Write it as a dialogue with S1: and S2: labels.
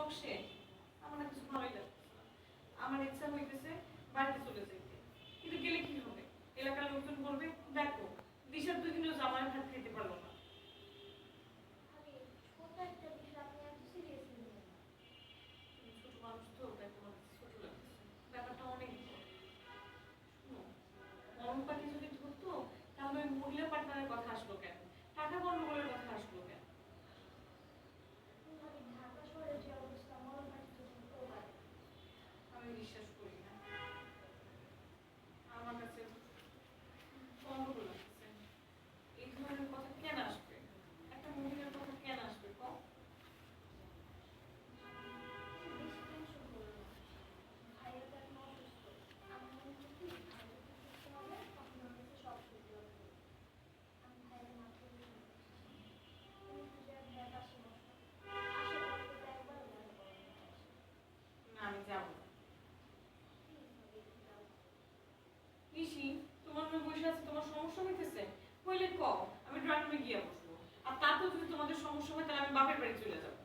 S1: বকছে, আমার না কিছু ভালোই লাগছে না। আমার ইচ্ছা হইতেছে বাড়িতে চলে যেতে, কিন্তু গেলে কি হবে? এলাকার লোকজন বলবে দেখো দিশার 2 দিনও জামাই ভাত খেতে পারলো না। ছোট মানুষ তো, তাই তোমার ছোট লাগছে, ব্যাপারটা অনেক বড়। শোনো, মরণ পাখি যদি ধরতো তাহলে ওই মহিলা পার্টনারের কথা আসলো কেন, টাকা গন্ডগোলের কথা আসলো কেন? আমি বিশ্বাস করি না, আমার কাছে গন্ডগোল লাগছে। এই ধরনের কথা কেন আসবে? একটা মহিলার কথা কেন আসবে কম? না আমি যাবো না। ঋষি, তোমার মেয়ে বসে আছে, তোমার সমস্যা হইতেছে? হইলে কও, আমি ড্রয়িং রুমে গিয়ে বসবো। আর তাতেও যদি তোমাদের সমস্যা হয় তাহলে আমি বাপের বাড়ি চলে যাবো।